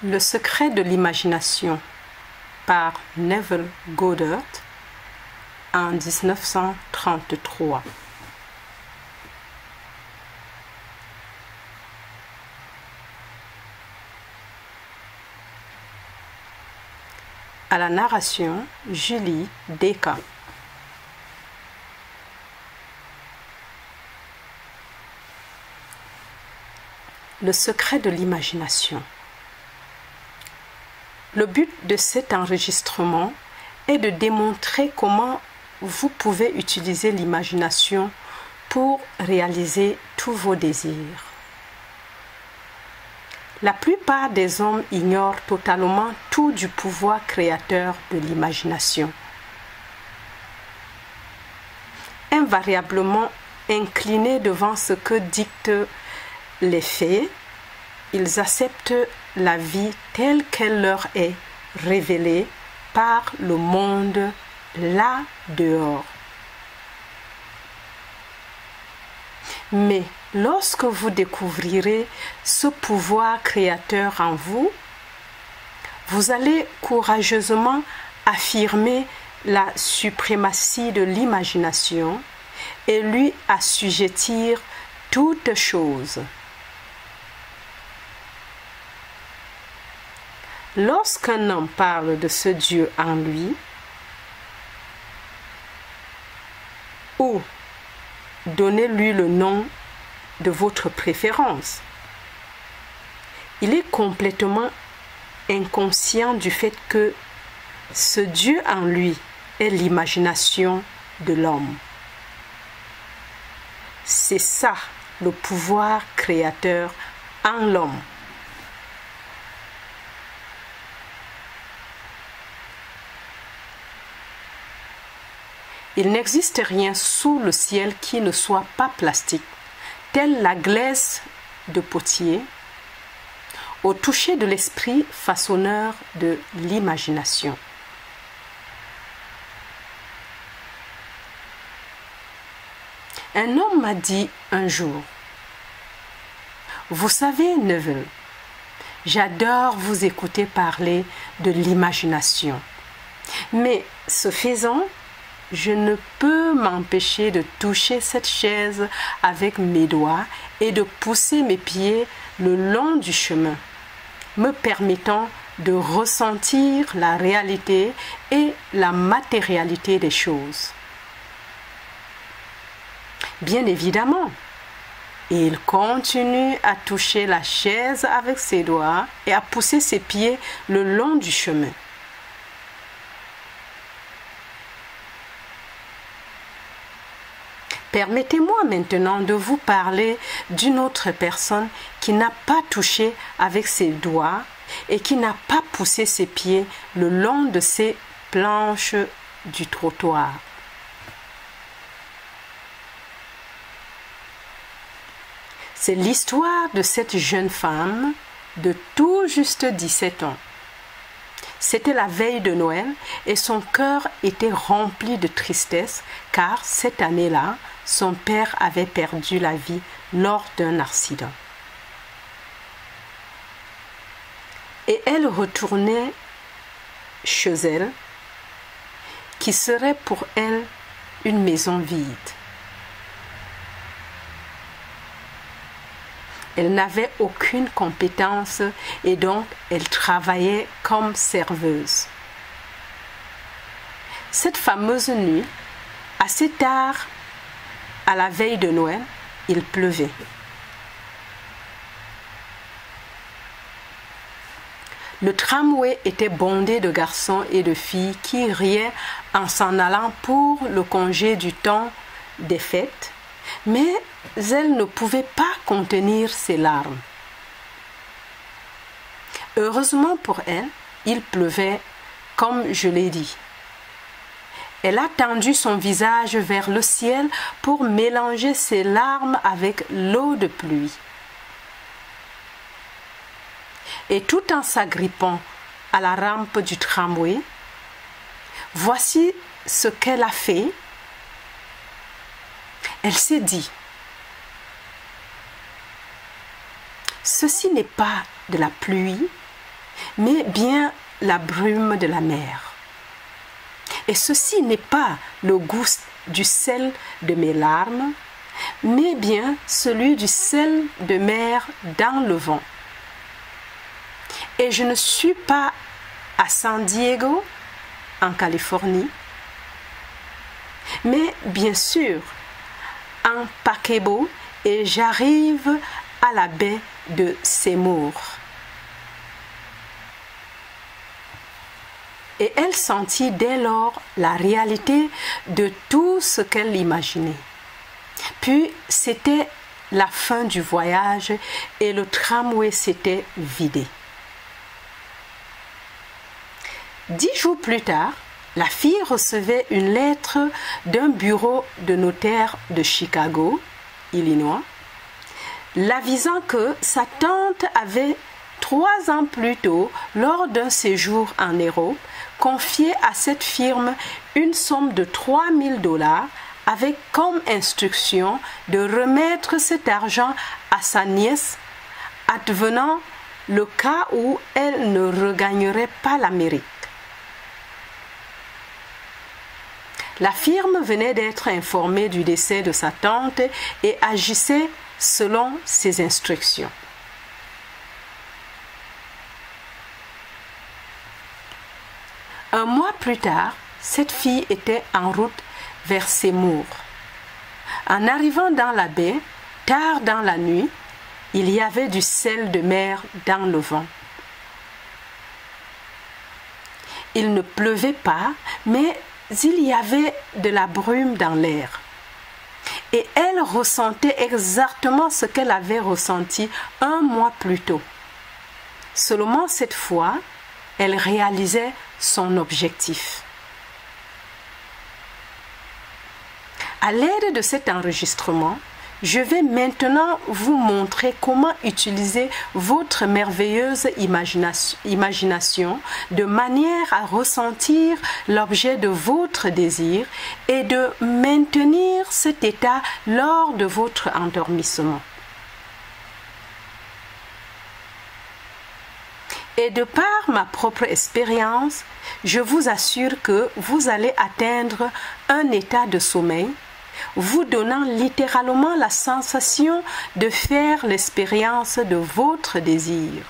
Le secret de l'imagination par Neville Goddard en 1933. À la narration, Julie Descamps. Le secret de l'imagination. Le but de cet enregistrement est de démontrer comment vous pouvez utiliser l'imagination pour réaliser tous vos désirs. La plupart des hommes ignorent totalement tout du pouvoir créateur de l'imagination. Invariablement inclinés devant ce que dictent les faits, ils acceptent la vie telle qu'elle leur est révélée par le monde là dehors. Mais lorsque vous découvrirez ce pouvoir créateur en vous, vous allez courageusement affirmer la suprématie de l'imagination et lui assujettir toutes choses. Lorsqu'un homme parle de ce Dieu en lui, ou donnez-lui le nom de votre préférence, il est complètement inconscient du fait que ce Dieu en lui est l'imagination de l'homme. C'est ça le pouvoir créateur en l'homme. Il n'existe rien sous le ciel qui ne soit pas plastique, telle la glaise de potier, au toucher de l'esprit façonneur de l'imagination. Un homme m'a dit un jour, « Vous savez, Neville, j'adore vous écouter parler de l'imagination, mais ce faisant, je ne peux m'empêcher de toucher cette chaise avec mes doigts et de pousser mes pieds le long du chemin, me permettant de ressentir la réalité et la matérialité des choses. » Bien évidemment, il continue à toucher la chaise avec ses doigts et à pousser ses pieds le long du chemin. Permettez-moi maintenant de vous parler d'une autre personne qui n'a pas touché avec ses doigts et qui n'a pas poussé ses pieds le long de ces planches du trottoir. C'est l'histoire de cette jeune femme de tout juste 17 ans. C'était la veille de Noël et son cœur était rempli de tristesse car cette année-là, son père avait perdu la vie lors d'un accident. Et elle retournait chez elle, qui serait pour elle une maison vide. Elle n'avait aucune compétence et donc elle travaillait comme serveuse. Cette fameuse nuit, assez tard, à la veille de Noël, il pleuvait. Le tramway était bondé de garçons et de filles qui riaient en s'en allant pour le congé du temps des fêtes, mais elle ne pouvait pas contenir ses larmes. Heureusement pour elle, il pleuvait, comme je l'ai dit. Elle a tendu son visage vers le ciel pour mélanger ses larmes avec l'eau de pluie. Et tout en s'agrippant à la rampe du tramway, voici ce qu'elle a fait. Elle s'est dit, « Ceci n'est pas de la pluie, mais bien la brume de la mer. Et ceci n'est pas le goût du sel de mes larmes, mais bien celui du sel de mer dans le vent. Et je ne suis pas à San Diego, en Californie, mais bien sûr en paquebot et j'arrive à la baie de Seymour. Et elle sentit dès lors la réalité de tout ce qu'elle imaginait. Puis c'était la fin du voyage et le tramway s'était vidé. 10 jours plus tard, la fille recevait une lettre d'un bureau de notaire de Chicago, Illinois, l'avisant que sa tante avait 3 ans plus tôt, lors d'un séjour en Europe, confié à cette firme une somme de $3,000 avec comme instruction de remettre cet argent à sa nièce, advenant le cas où elle ne regagnerait pas l'Amérique. La firme venait d'être informée du décès de sa tante et agissait selon ses instructions. Un mois plus tard, cette fille était en route vers Seymour. En arrivant dans la baie, tard dans la nuit, il y avait du sel de mer dans le vent. Il ne pleuvait pas, mais il y avait de la brume dans l'air. Et elle ressentait exactement ce qu'elle avait ressenti un mois plus tôt. Seulement cette fois, elle réalisait son objectif. À l'aide de cet enregistrement, je vais maintenant vous montrer comment utiliser votre merveilleuse imagination de manière à ressentir l'objet de votre désir et de maintenir cet état lors de votre endormissement. Et de par ma propre expérience, je vous assure que vous allez atteindre un état de sommeil vous donnant littéralement la sensation de faire l'expérience de votre désir.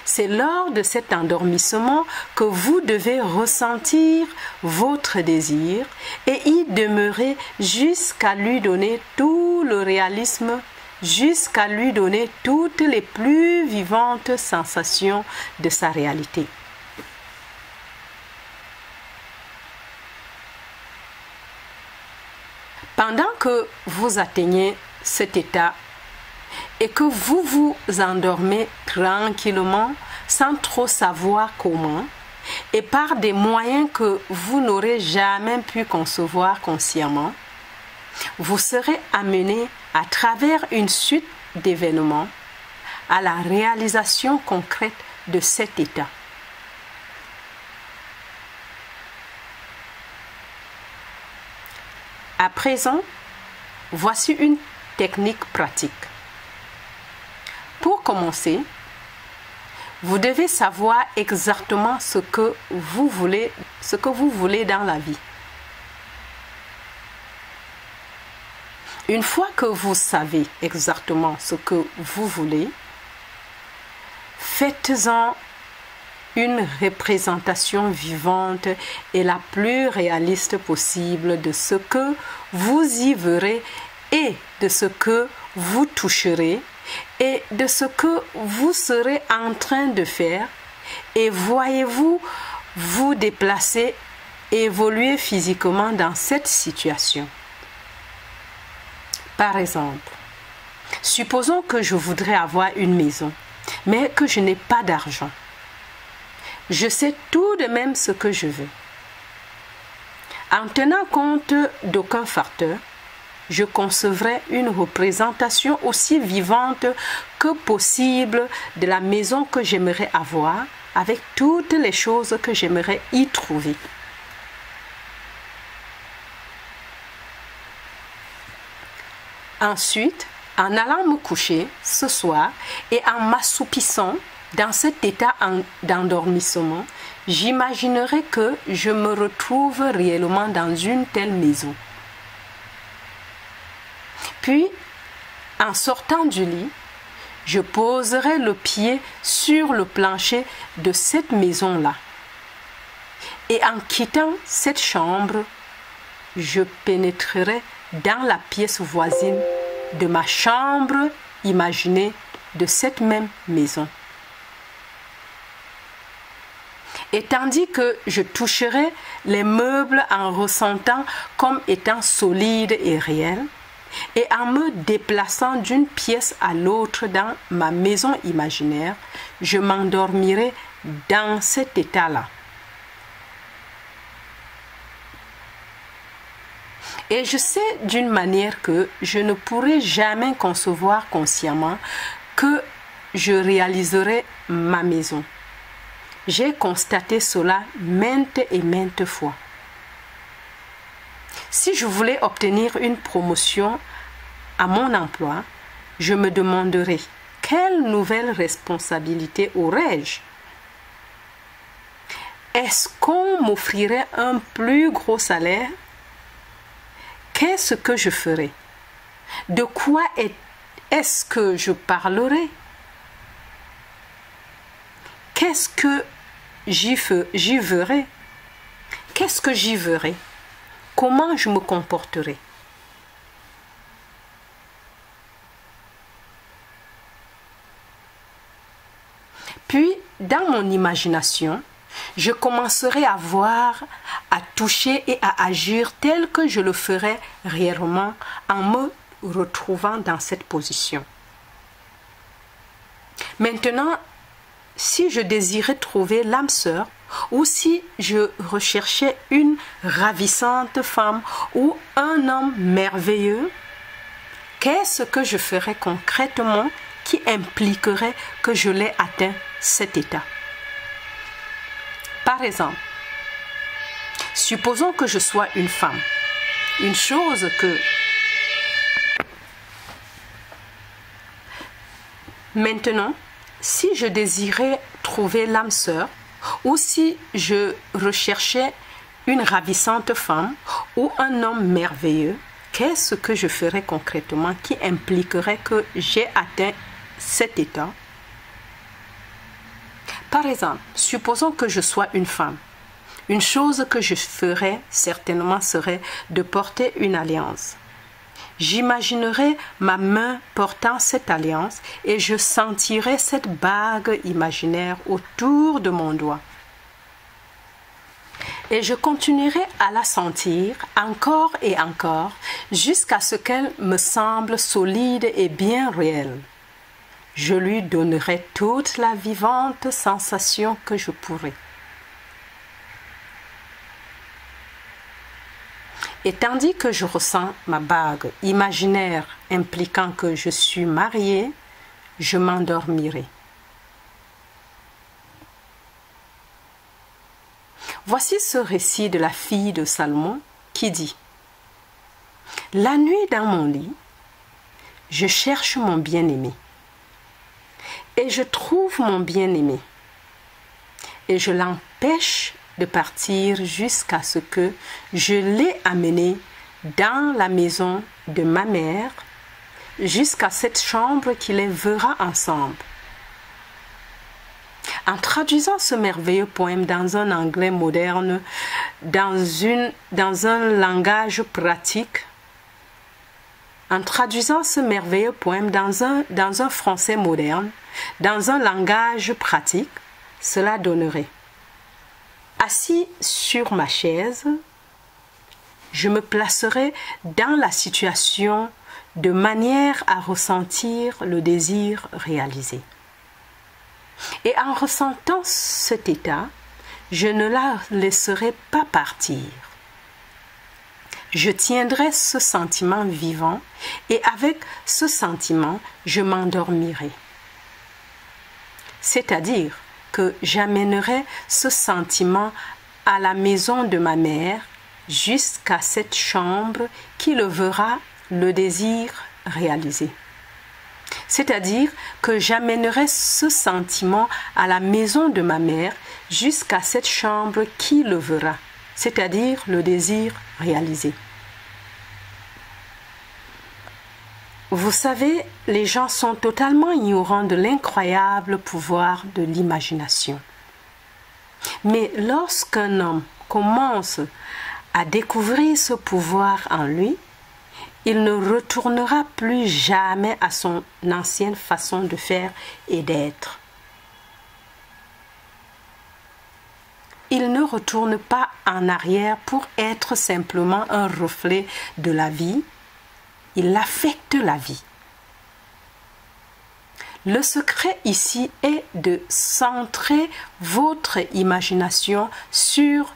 C'est lors de cet endormissement que vous devez ressentir votre désir et y demeurer jusqu'à lui donner tout le réalisme, jusqu'à lui donner toutes les plus vivantes sensations de sa réalité. Pendant que vous atteignez cet état et que vous vous endormez tranquillement sans trop savoir comment et par des moyens que vous n'aurez jamais pu concevoir consciemment, vous serez amené à travers une suite d'événements à la réalisation concrète de cet état. À présent, voici une technique pratique. Pour commencer, vous devez savoir exactement ce que vous voulez dans la vie. Une fois que vous savez exactement ce que vous voulez, faites-en une représentation vivante et la plus réaliste possible de ce que vous y verrez et de ce que vous toucherez et de ce que vous serez en train de faire et voyez-vous vous déplacer et évoluer physiquement dans cette situation. Par exemple, supposons que je voudrais avoir une maison, mais que je n'ai pas d'argent. Je sais tout de même ce que je veux. En tenant compte d'aucun facteur, je concevrai une représentation aussi vivante que possible de la maison que j'aimerais avoir, avec toutes les choses que j'aimerais y trouver. Ensuite, En allant me coucher ce soir et en m'assoupissant dans cet état d'endormissement, j'imaginerai que je me retrouve réellement dans une telle maison. Puis, en sortant du lit, je poserai le pied sur le plancher de cette maison-là. Et en quittant cette chambre, je pénétrerai dans la pièce voisine de ma chambre imaginée de cette même maison. Et tandis que je toucherai les meubles en ressentant comme étant solides et réels, et en me déplaçant d'une pièce à l'autre dans ma maison imaginaire, je m'endormirai dans cet état-là. Et je sais d'une manière que je ne pourrai jamais concevoir consciemment que je réaliserai ma maison. J'ai constaté cela maintes et maintes fois. Si je voulais obtenir une promotion à mon emploi, je me demanderais quelle nouvelle responsabilité aurais-je? Est-ce qu'on m'offrirait un plus gros salaire? Qu'est-ce que je ferais? De quoi est-ce que je parlerai? Qu'est-ce que j'y verrai? Qu'est-ce que j'y verrai? Comment je me comporterai? Puis, dans mon imagination, je commencerai à voir, à toucher et à agir tel que je le ferais réellement en me retrouvant dans cette position. Maintenant, si je désirais trouver l'âme sœur, ou si je recherchais une ravissante femme ou un homme merveilleux, qu'est-ce que je ferais concrètement qui impliquerait que je l'ai atteint cet état? Par exemple, supposons que je sois une femme. Une chose que... Maintenant, si je désirais trouver l'âme sœur, ou si je recherchais une ravissante femme ou un homme merveilleux, qu'est-ce que je ferais concrètement qui impliquerait que j'ai atteint cet état? Par exemple, supposons que je sois une femme. Une chose que je ferais certainement serait de porter une alliance. J'imaginerais ma main portant cette alliance et je sentirais cette bague imaginaire autour de mon doigt. Et je continuerai à la sentir encore et encore jusqu'à ce qu'elle me semble solide et bien réelle. Je lui donnerai toute la vivante sensation que je pourrai. Et tandis que je ressens ma bague imaginaire impliquant que je suis mariée, je m'endormirai. Voici ce récit de la fille de Salomon qui dit: « La nuit dans mon lit, je cherche mon bien-aimé. Et je trouve mon bien-aimé. Et je l'empêche de partir jusqu'à ce que je l'ai amené dans la maison de ma mère, jusqu'à cette chambre qui les verra ensemble. » En traduisant ce merveilleux poème dans un anglais moderne, dans un langage pratique, en traduisant ce merveilleux poème dans un français moderne, dans un langage pratique, cela donnerait: assis sur ma chaise, je me placerai dans la situation de manière à ressentir le désir réalisé. Et en ressentant cet état, je ne la laisserai pas partir. Je tiendrai ce sentiment vivant et avec ce sentiment, je m'endormirai. C'est-à-dire que j'amènerai ce sentiment à la maison de ma mère jusqu'à cette chambre qui le verra le désir réalisé. C'est-à-dire que j'amènerai ce sentiment à la maison de ma mère jusqu'à cette chambre qui le verra, c'est-à-dire le désir réalisé. Vous savez, les gens sont totalement ignorants de l'incroyable pouvoir de l'imagination. Mais lorsqu'un homme commence à découvrir ce pouvoir en lui, il ne retournera plus jamais à son ancienne façon de faire et d'être. Il ne retourne pas en arrière pour être simplement un reflet de la vie. Il affecte la vie. Le secret ici est de centrer votre imagination sur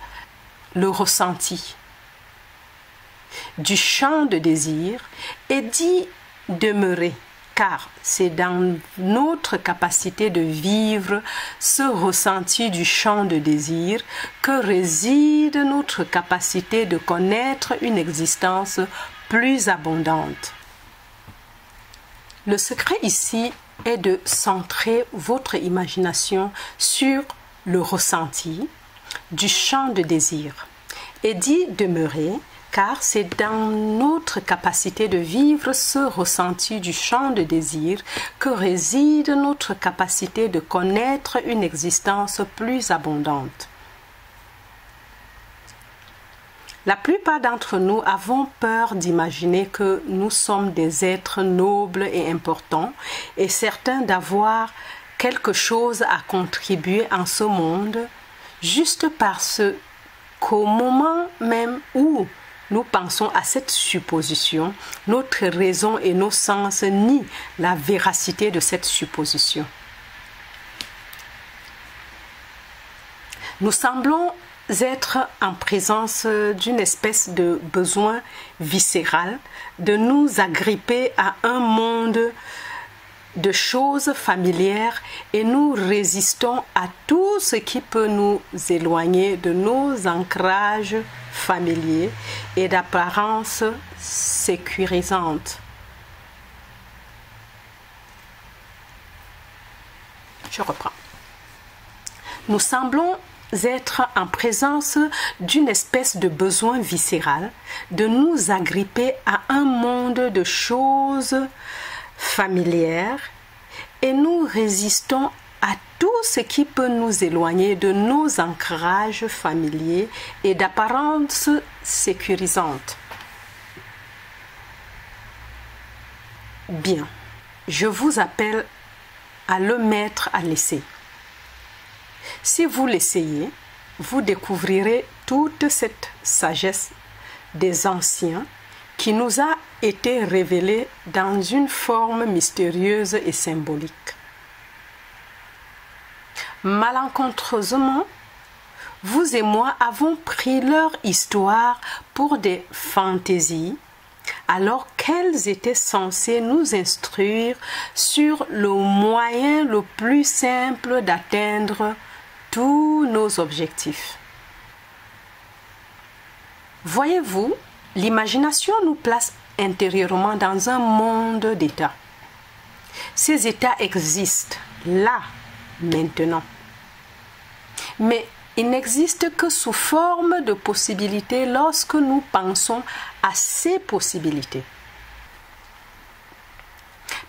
le ressenti du champ de désir et d'y demeurer, car c'est dans notre capacité de vivre ce ressenti du champ de désir que réside notre capacité de connaître une existence plus abondante. Le secret ici est de centrer votre imagination sur le ressenti du champ de désir et d'y demeurer, car c'est dans notre capacité de vivre ce ressenti du champ de désir que réside notre capacité de connaître une existence plus abondante. La plupart d'entre nous avons peur d'imaginer que nous sommes des êtres nobles et importants et certains d'avoir quelque chose à contribuer en ce monde, juste parce qu'au moment même où nous pensons à cette supposition, notre raison et nos sens nient la véracité de cette supposition. Nous semblons être en présence d'une espèce de besoin viscéral de nous agripper à un monde de choses familières et nous résistons à tout ce qui peut nous éloigner de nos ancrages familiers et d'apparence sécurisante. Je reprends. Nous semblons être en présence d'une espèce de besoin viscéral de nous agripper à un monde de choses familières et nous résistons à tout ce qui peut nous éloigner de nos ancrages familiers et d'apparence sécurisante. Bien, je vous appelle à le mettre à l'essai. Si vous l'essayez, vous découvrirez toute cette sagesse des anciens qui nous a été révélée dans une forme mystérieuse et symbolique. Malencontreusement, vous et moi avons pris leur histoire pour des fantaisies, alors qu'elles étaient censées nous instruire sur le moyen le plus simple d'atteindre tous nos objectifs. Voyez-vous, l'imagination nous place intérieurement dans un monde d'états. Ces états existent là, maintenant. Mais ils n'existent que sous forme de possibilités lorsque nous pensons à ces possibilités.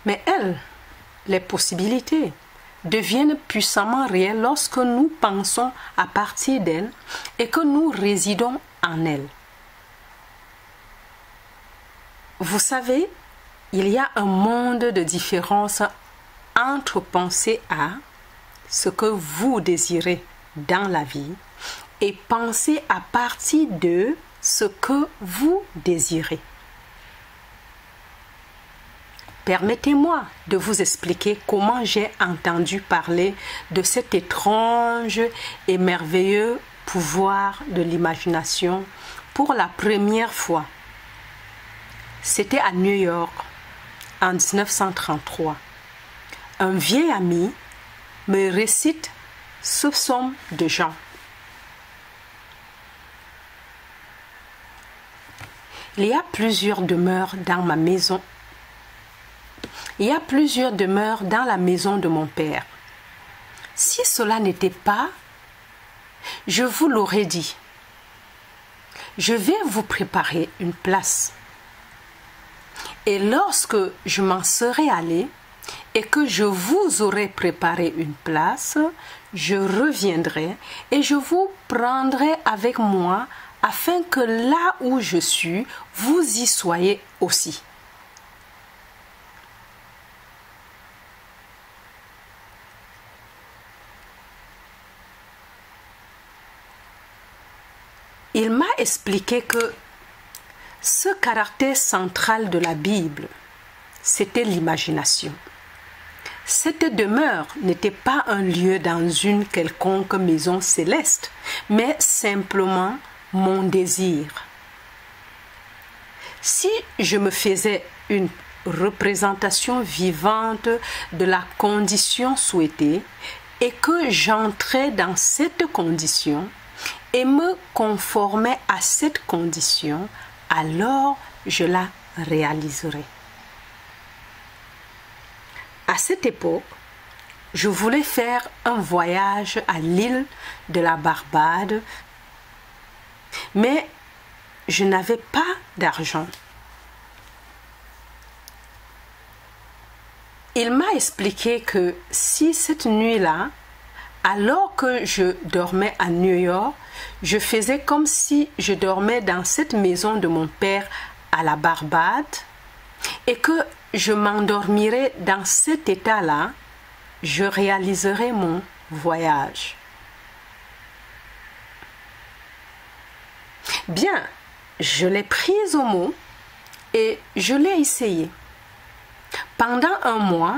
Mais elles, les possibilités, deviennent puissamment réelles lorsque nous pensons à partir d'elles et que nous résidons en elles. Vous savez, il y a un monde de différence entre penser à ce que vous désirez dans la vie et penser à partir de ce que vous désirez. Permettez-moi de vous expliquer comment j'ai entendu parler de cet étrange et merveilleux pouvoir de l'imagination pour la première fois. C'était à New York en 1933. Un vieil ami me récite ce psaume de Jean. Il y a plusieurs demeures dans ma maison Il y a plusieurs demeures dans la maison de mon père. Si cela n'était pas, je vous l'aurais dit. Je vais vous préparer une place. Et lorsque je m'en serai allé et que je vous aurai préparé une place, je reviendrai et je vous prendrai avec moi afin que là où je suis, vous y soyez aussi. Il m'a expliqué que ce caractère central de la Bible, c'était l'imagination. Cette demeure n'était pas un lieu dans une quelconque maison céleste, mais simplement mon désir. Si je me faisais une représentation vivante de la condition souhaitée et que j'entrais dans cette condition et me conformais à cette condition, alors je la réaliserai. À cette époque, je voulais faire un voyage à l'île de la Barbade, mais je n'avais pas d'argent. Il m'a expliqué que si cette nuit-là, alors que je dormais à New York, je faisais comme si je dormais dans cette maison de mon père à la Barbade et que je m'endormirais dans cet état-là, je réaliserais mon voyage. Bien, je l'ai prise au mot et je l'ai essayé. Pendant un mois,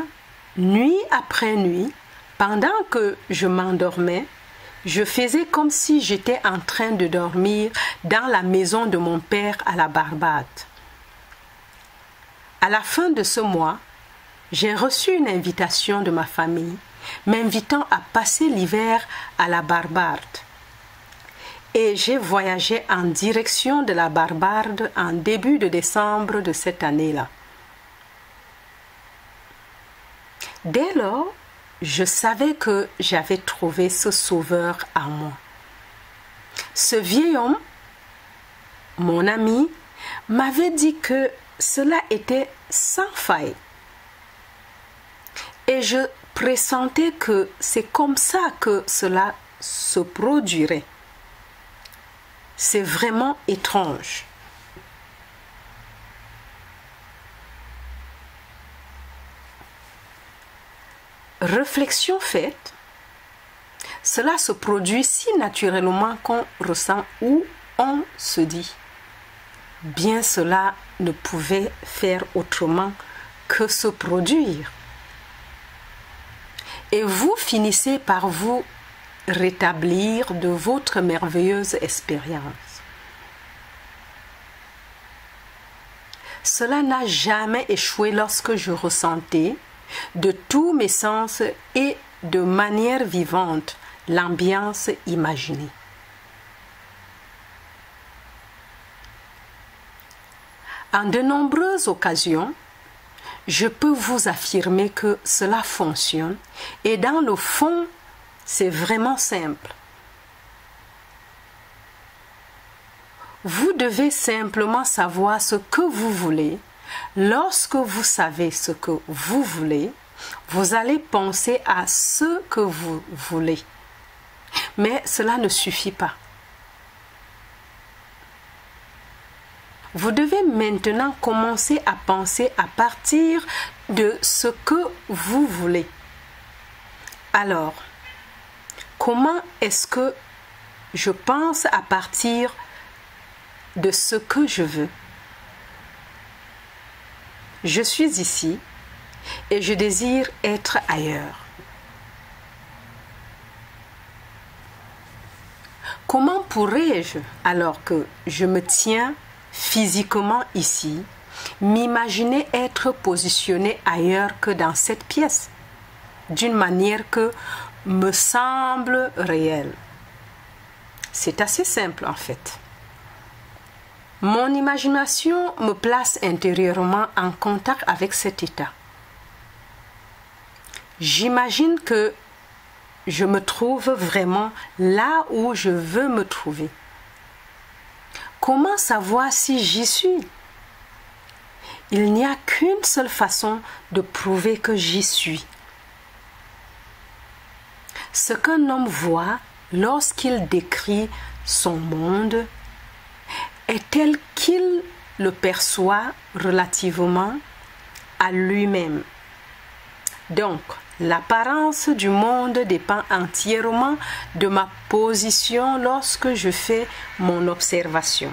nuit après nuit, pendant que je m'endormais, je faisais comme si j'étais en train de dormir dans la maison de mon père à la Barbade. À la fin de ce mois, j'ai reçu une invitation de ma famille m'invitant à passer l'hiver à la Barbade. Et j'ai voyagé en direction de la Barbade en début de décembre de cette année-là. Dès lors, je savais que j'avais trouvé ce sauveur à moi. Ce vieil homme, mon ami, m'avait dit que cela était sans faille. Et je pressentais que c'est comme ça que cela se produirait. C'est vraiment étrange. Réflexion faite, cela se produit si naturellement qu'on ressent ou on se dit. Bien cela ne pouvait faire autrement que se produire. Et vous finissez par vous rétablir de votre merveilleuse expérience. Cela n'a jamais échoué lorsque je ressentais de tous mes sens et de manière vivante l'ambiance imaginée. En de nombreuses occasions, je peux vous affirmer que cela fonctionne et dans le fond, c'est vraiment simple. Vous devez simplement savoir ce que vous voulez. Lorsque vous savez ce que vous voulez, vous allez penser à ce que vous voulez. Mais cela ne suffit pas. Vous devez maintenant commencer à penser à partir de ce que vous voulez. Alors, comment est-ce que je pense à partir de ce que je veux? Je suis ici et je désire être ailleurs. Comment pourrais-je, alors que je me tiens physiquement ici, m'imaginer être positionné ailleurs que dans cette pièce, d'une manière que me semble réelle? C'est assez simple en fait. Mon imagination me place intérieurement en contact avec cet état. J'imagine que je me trouve vraiment là où je veux me trouver. Comment savoir si j'y suis? Il n'y a qu'une seule façon de prouver que j'y suis. Ce qu'un homme voit lorsqu'il décrit son monde est tel qu'il le perçoit relativement à lui-même. Donc, l'apparence du monde dépend entièrement de ma position lorsque je fais mon observation.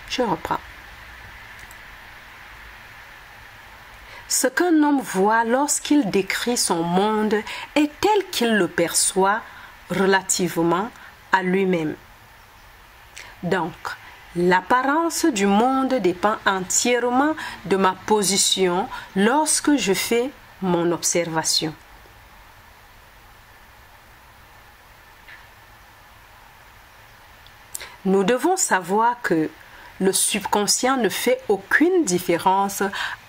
Je reprends. Ce qu'un homme voit lorsqu'il décrit son monde est tel qu'il le perçoit relativement à lui-même. Donc, l'apparence du monde dépend entièrement de ma position lorsque je fais mon observation. Nous devons savoir que le subconscient ne fait aucune différence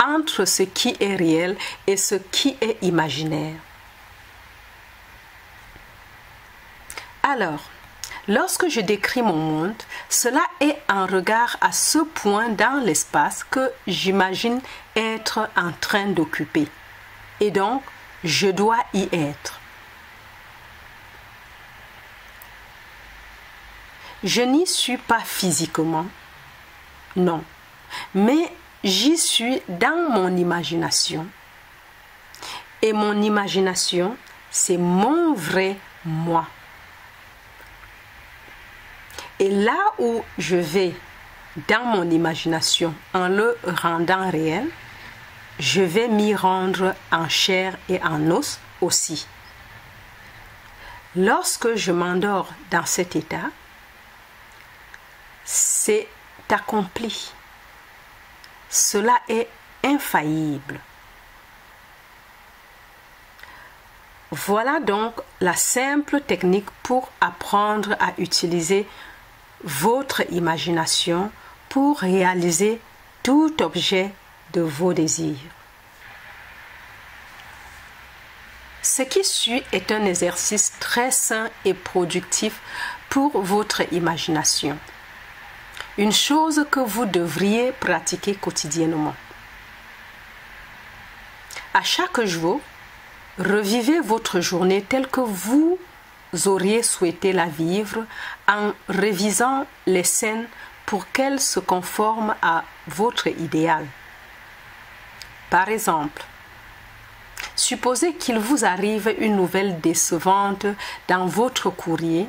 entre ce qui est réel et ce qui est imaginaire. Alors, lorsque je décris mon monde, cela est un regard à ce point dans l'espace que j'imagine être en train d'occuper. Et donc, je dois y être. Je n'y suis pas physiquement, non, mais j'y suis dans mon imagination. Et mon imagination, c'est mon vrai moi. Et là où je vais dans mon imagination en le rendant réel, je vais m'y rendre en chair et en os aussi. Lorsque je m'endors dans cet état, c'est accompli. Cela est infaillible. Voilà donc la simple technique pour apprendre à utiliser votre imagination pour réaliser tout objet de vos désirs. Ce qui suit est un exercice très sain et productif pour votre imagination. Une chose que vous devriez pratiquer quotidiennement. À chaque jour, revivez votre journée telle que vous auriez souhaité la vivre en révisant les scènes pour qu'elles se conforment à votre idéal. Par exemple, supposez qu'il vous arrive une nouvelle décevante dans votre courrier,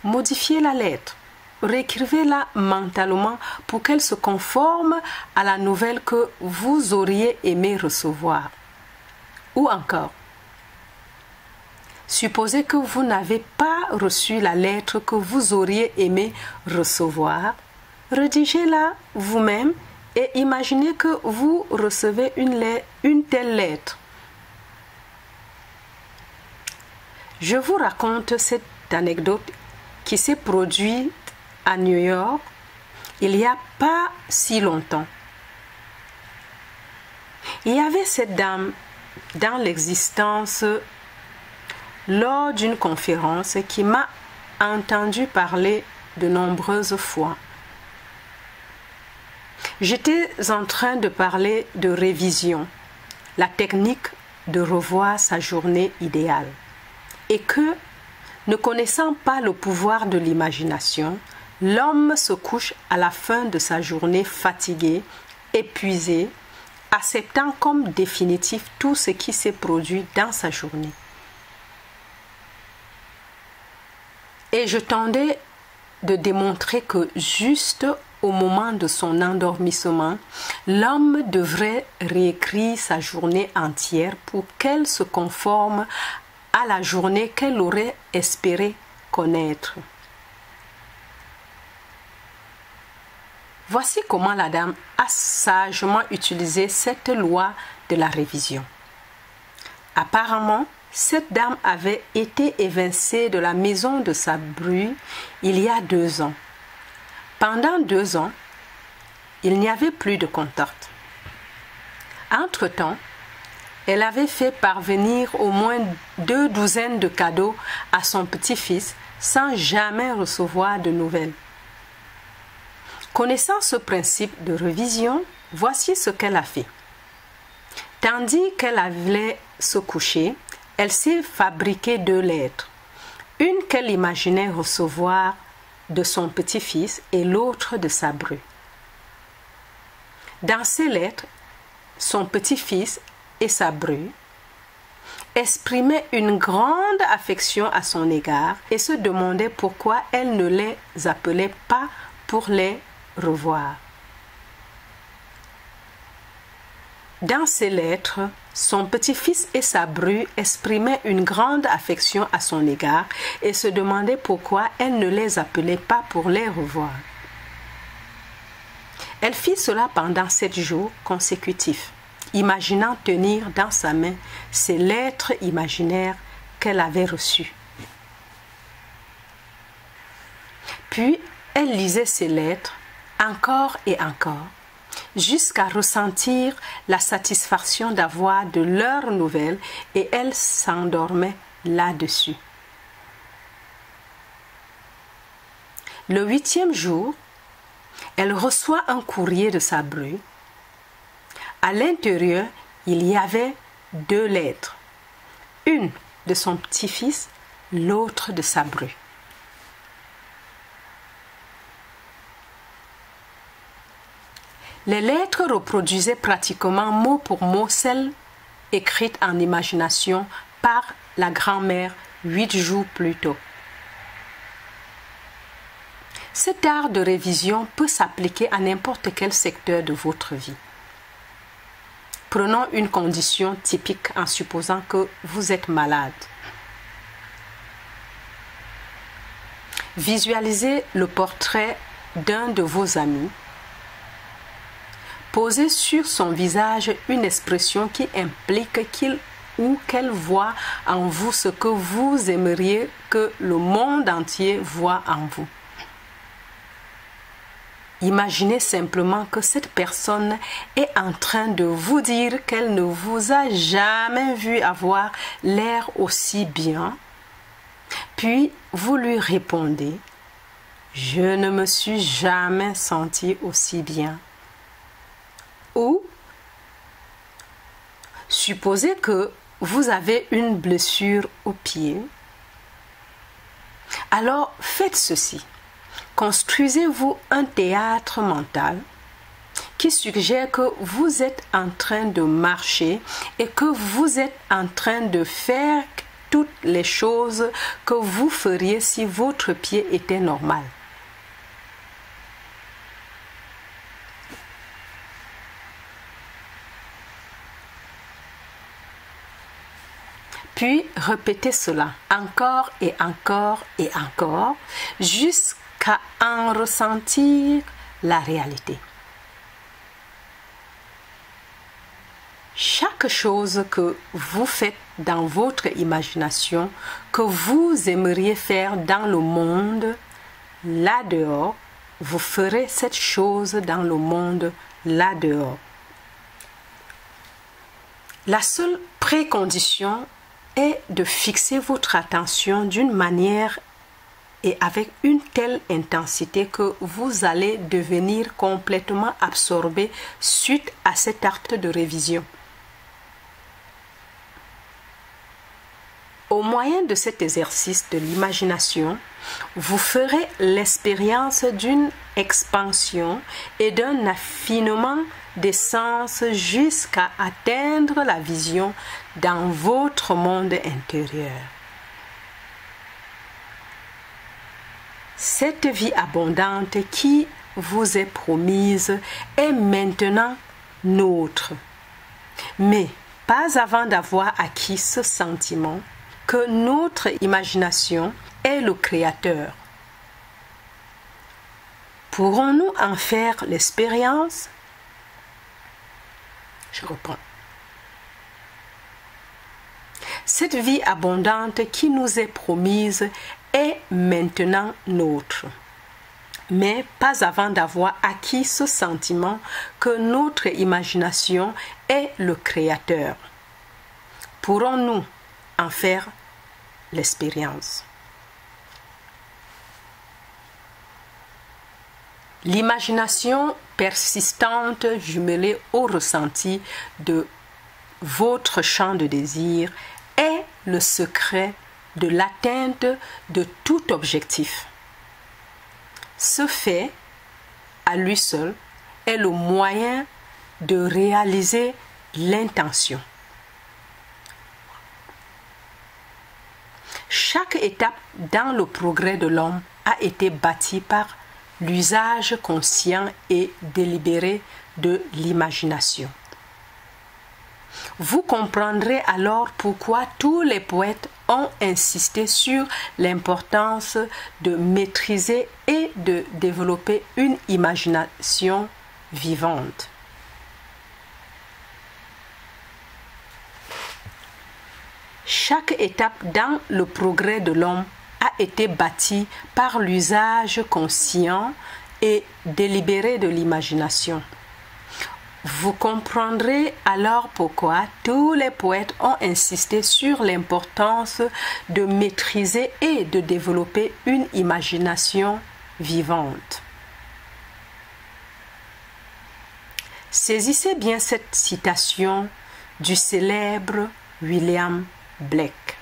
modifiez la lettre. Réécrivez-la mentalement pour qu'elle se conforme à la nouvelle que vous auriez aimé recevoir. Ou encore, supposez que vous n'avez pas reçu la lettre que vous auriez aimé recevoir. Rédigez-la vous-même et imaginez que vous recevez une telle lettre. Je vous raconte cette anecdote qui s'est produite à New York il n'y a pas si longtemps. Il y avait cette dame dans l'existence lors d'une conférence qui m'a entendu parler de nombreuses fois. J'étais en train de parler de révision, la technique de revoir sa journée idéale, et que, ne connaissant pas le pouvoir de l'imagination, l'homme se couche à la fin de sa journée fatigué, épuisé, acceptant comme définitif tout ce qui s'est produit dans sa journée. Et je tendais de démontrer que juste au moment de son endormissement, l'homme devrait réécrire sa journée entière pour qu'elle se conforme à la journée qu'elle aurait espéré connaître. Voici comment la dame a sagement utilisé cette loi de la révision. Apparemment, cette dame avait été évincée de la maison de sa bru il y a 2 ans. Pendant 2 ans, il n'y avait plus de contact. Entre-temps, Elle avait fait parvenir au moins 2 douzaines de cadeaux à son petit-fils sans jamais recevoir de nouvelles. Connaissant ce principe de révision, voici ce qu'elle a fait. Tandis qu'elle allait se coucher, elle s'est fabriqué 2 lettres. Une qu'elle imaginait recevoir de son petit-fils et l'autre de sa bru. Dans ces lettres, son petit-fils et sa bru exprimaient une grande affection à son égard et se demandaient pourquoi elle ne les appelait pas pour les revoir. Dans ces lettres, son petit-fils et sa bru exprimaient une grande affection à son égard et se demandaient pourquoi elle ne les appelait pas pour les revoir. Elle fit cela pendant 7 jours consécutifs, imaginant tenir dans sa main ces lettres imaginaires qu'elle avait reçues. Puis, elle lisait ces lettres encore et encore, jusqu'à ressentir la satisfaction d'avoir de leurs nouvelles, et elle s'endormait là-dessus. Le 8e jour, elle reçoit un courrier de sa bru. À l'intérieur, il y avait 2 lettres, une de son petit-fils, l'autre de sa bru. Les lettres reproduisaient pratiquement mot pour mot celles écrites en imagination par la grand-mère 8 jours plus tôt. Cet art de révision peut s'appliquer à n'importe quel secteur de votre vie. Prenons une condition typique en supposant que vous êtes malade. Visualisez le portrait d'un de vos amis. Posez sur son visage une expression qui implique qu'il ou qu'elle voit en vous ce que vous aimeriez que le monde entier voie en vous. Imaginez simplement que cette personne est en train de vous dire qu'elle ne vous a jamais vu avoir l'air aussi bien. Puis vous lui répondez « Je ne me suis jamais senti aussi bien ». Ou supposez que vous avez une blessure au pied. Alors faites ceci. Construisez-vous un théâtre mental qui suggère que vous êtes en train de marcher et que vous êtes en train de faire toutes les choses que vous feriez si votre pied était normal. Puis répétez cela encore et encore et encore jusqu'à en ressentir la réalité. Chaque chose que vous faites dans votre imagination, que vous aimeriez faire dans le monde, là dehors, vous ferez cette chose dans le monde, là dehors. La seule précondition est de fixer votre attention d'une manière et avec une telle intensité que vous allez devenir complètement absorbé suite à cet acte de révision. Au moyen de cet exercice de l'imagination, vous ferez l'expérience d'une expansion et d'un affinement des sens jusqu'à atteindre la vision dans votre monde intérieur. Cette vie abondante qui vous est promise est maintenant nôtre, mais pas avant d'avoir acquis ce sentiment que notre imagination est le créateur. Pourrons-nous en faire l'expérience? Je reprends. Cette vie abondante qui nous est promise est maintenant nôtre, mais pas avant d'avoir acquis ce sentiment que notre imagination est le créateur. pourrons-nous en faire l'expérience? L'imagination persistante jumelée au ressenti de votre champ de désir est le secret de l'atteinte de tout objectif. Ce fait, à lui seul, est le moyen de réaliser l'intention. Chaque étape dans le progrès de l'homme a été bâtie par l'usage conscient et délibéré de l'imagination. Vous comprendrez alors pourquoi tous les poètes ont insisté sur l'importance de maîtriser et de développer une imagination vivante. Chaque étape dans le progrès de l'homme a été bâtie par l'usage conscient et délibéré de l'imagination. Vous comprendrez alors pourquoi tous les poètes ont insisté sur l'importance de maîtriser et de développer une imagination vivante. Saisissez bien cette citation du célèbre William Blake.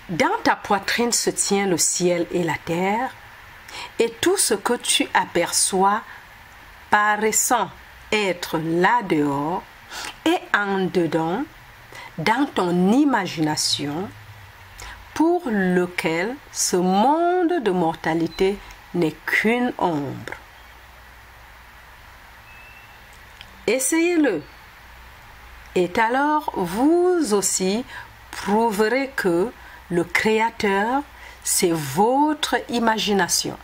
Dans ta poitrine se tient le ciel et la terre, et tout ce que tu aperçois paraissant être là dehors et en dedans, dans ton imagination, pour lequel ce monde de mortalité n'est qu'une ombre. Essayez-le, et alors vous aussi prouverez que le Créateur, c'est votre imagination.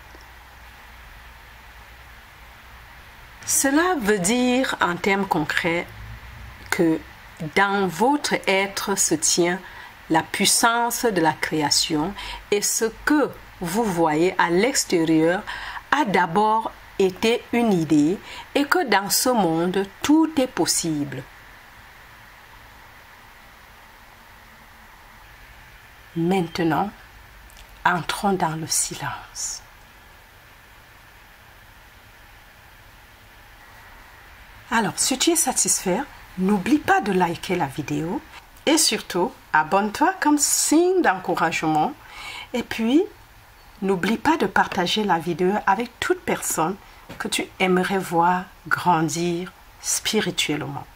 Cela veut dire en termes concrets que dans votre être se tient la puissance de la création et ce que vous voyez à l'extérieur a d'abord été une idée et que dans ce monde tout est possible. Maintenant, entrons dans le silence. Alors, si tu es satisfait, n'oublie pas de liker la vidéo et surtout, abonne-toi comme signe d'encouragement. Et puis, n'oublie pas de partager la vidéo avec toute personne que tu aimerais voir grandir spirituellement.